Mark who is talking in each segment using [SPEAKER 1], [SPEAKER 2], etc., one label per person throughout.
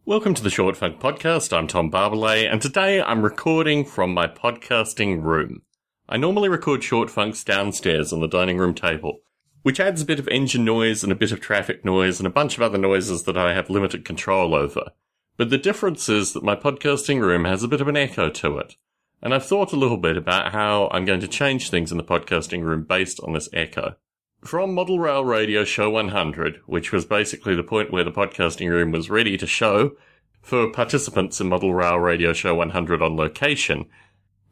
[SPEAKER 1] Welcome to the Short Funk Podcast. I'm Tom Barbalet, and today I'm recording from my podcasting room. I normally record Short Funks downstairs on the dining room table, which adds a bit of engine noise and a bit of traffic noise and a bunch of other noises that I have limited control over. But the difference is that my podcasting room has a bit of an echo to it, and I've thought a little bit about how I'm going to change things in the podcasting room based on this echo. From Model Rail Radio Show 100, which was basically the point where the podcasting room was ready to show for participants in Model Rail Radio Show 100 on location,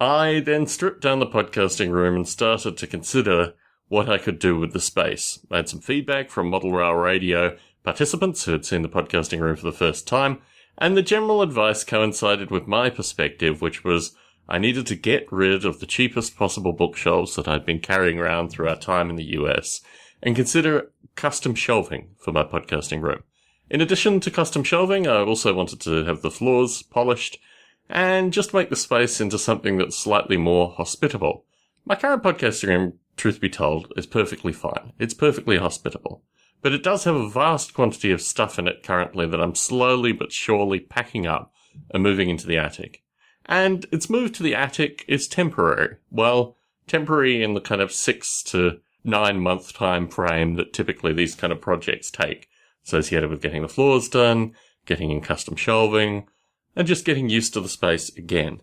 [SPEAKER 1] I then stripped down the podcasting room and started to consider what I could do with the space. I had some feedback from Model Rail Radio participants who had seen the podcasting room for the first time, and the general advice coincided with my perspective, which was I needed to get rid of the cheapest possible bookshelves that I'd been carrying around through our time in the US and consider custom shelving for my podcasting room. In addition to custom shelving, I also wanted to have the floors polished and just make the space into something that's slightly more hospitable. My current podcasting room, truth be told, is perfectly fine. It's perfectly hospitable. But it does have a vast quantity of stuff in it currently that I'm slowly but surely packing up and moving into the attic. And its move to the attic is temporary. Well, temporary in the kind of 6 to 9 month time frame that typically these kind of projects take, associated with getting the floors done, getting in custom shelving, and just getting used to the space again.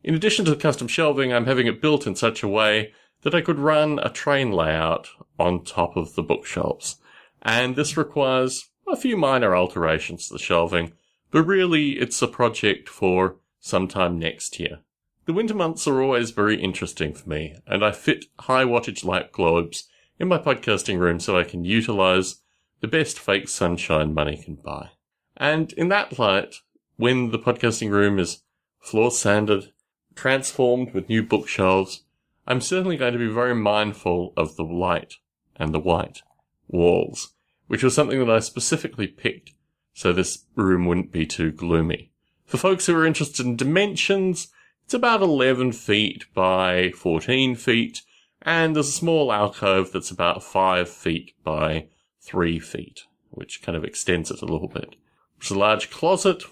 [SPEAKER 1] In addition to the custom shelving, I'm having it built in such a way that I could run a train layout on top of the bookshelves. And this requires a few minor alterations to the shelving, but really it's a project for sometime next year. The winter months are always very interesting for me, and I fit high wattage light globes in my podcasting room so I can utilize the best fake sunshine money can buy. And in that light, when the podcasting room is floor sanded, transformed with new bookshelves, I'm certainly going to be very mindful of the light and the white walls, which was something that I specifically picked so this room wouldn't be too gloomy. For folks who are interested in dimensions, it's about 11 feet by 14 feet, and there's a small alcove that's about 5 feet by 3 feet, which kind of extends it a little bit. There's a large closet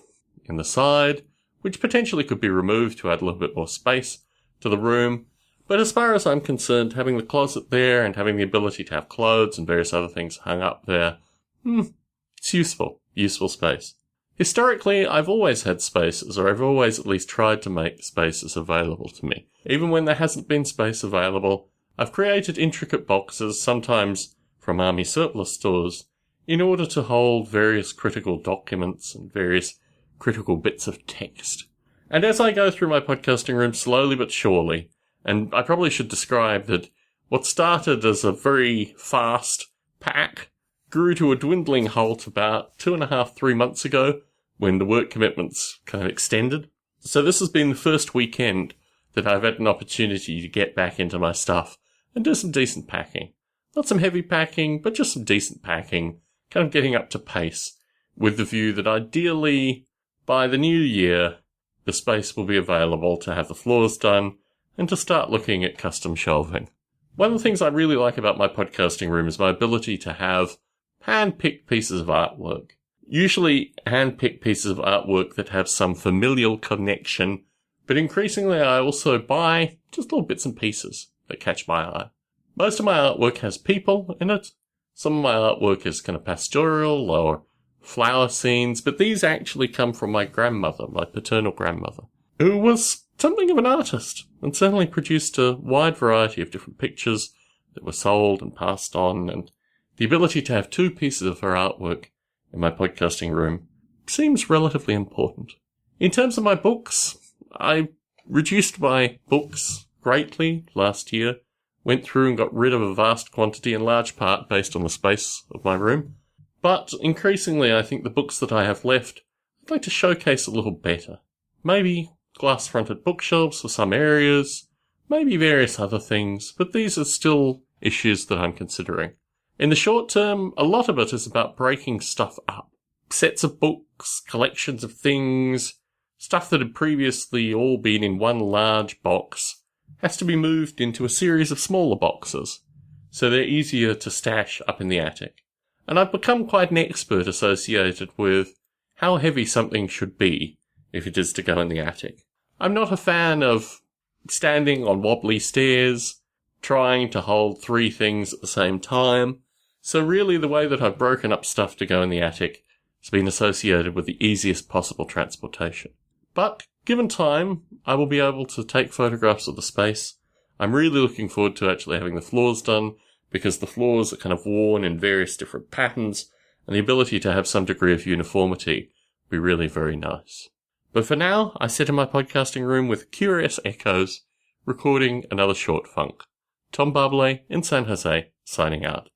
[SPEAKER 1] in the side, which potentially could be removed to add a little bit more space to the room, but as far as I'm concerned, having the closet there and having the ability to have clothes and various other things hung up there, it's useful space. Historically, I've always had spaces, or I've always at least tried to make spaces available to me. Even when there hasn't been space available, I've created intricate boxes, sometimes from army surplus stores, in order to hold various critical documents and various critical bits of text. And as I go through my podcasting room slowly but surely, and I probably should describe that what started as a very fast pack grew to a dwindling halt about 2.5-3 months ago, when the work commitments kind of extended. So this has been the first weekend that I've had an opportunity to get back into my stuff and do some decent packing. Not some heavy packing, but just some decent packing, kind of getting up to pace, with the view that ideally, by the new year, the space will be available to have the floors done and to start looking at custom shelving. One of the things I really like about my podcasting room is my ability to have hand-picked pieces of artwork. Usually hand-picked pieces of artwork that have some familial connection, but increasingly I also buy just little bits and pieces that catch my eye. Most of my artwork has people in it. Some of my artwork is kind of pastoral or flower scenes, but these actually come from my grandmother, my paternal grandmother, who was something of an artist and certainly produced a wide variety of different pictures that were sold and passed on, and the ability to have 2 pieces of her artwork in my podcasting room seems relatively important. In terms of my books, I reduced my books greatly last year, went through and got rid of a vast quantity, in large part based on the space of my room. But increasingly, I think the books that I have left, I'd like to showcase a little better. Maybe glass-fronted bookshelves for some areas, maybe various other things, but these are still issues that I'm considering. In the short term, a lot of it is about breaking stuff up. Sets of books, collections of things, stuff that had previously all been in one large box, has to be moved into a series of smaller boxes, so they're easier to stash up in the attic. And I've become quite an expert associated with how heavy something should be if it is to go in the attic. I'm not a fan of standing on wobbly stairs, trying to hold 3 things at the same time, so really the way that I've broken up stuff to go in the attic has been associated with the easiest possible transportation. But, given time, I will be able to take photographs of the space. I'm really looking forward to actually having the floors done, because the floors are kind of worn in various different patterns, and the ability to have some degree of uniformity would be really very nice. But for now, I sit in my podcasting room with curious echoes, recording another short funk. Tom Barbalet in San Jose, signing out.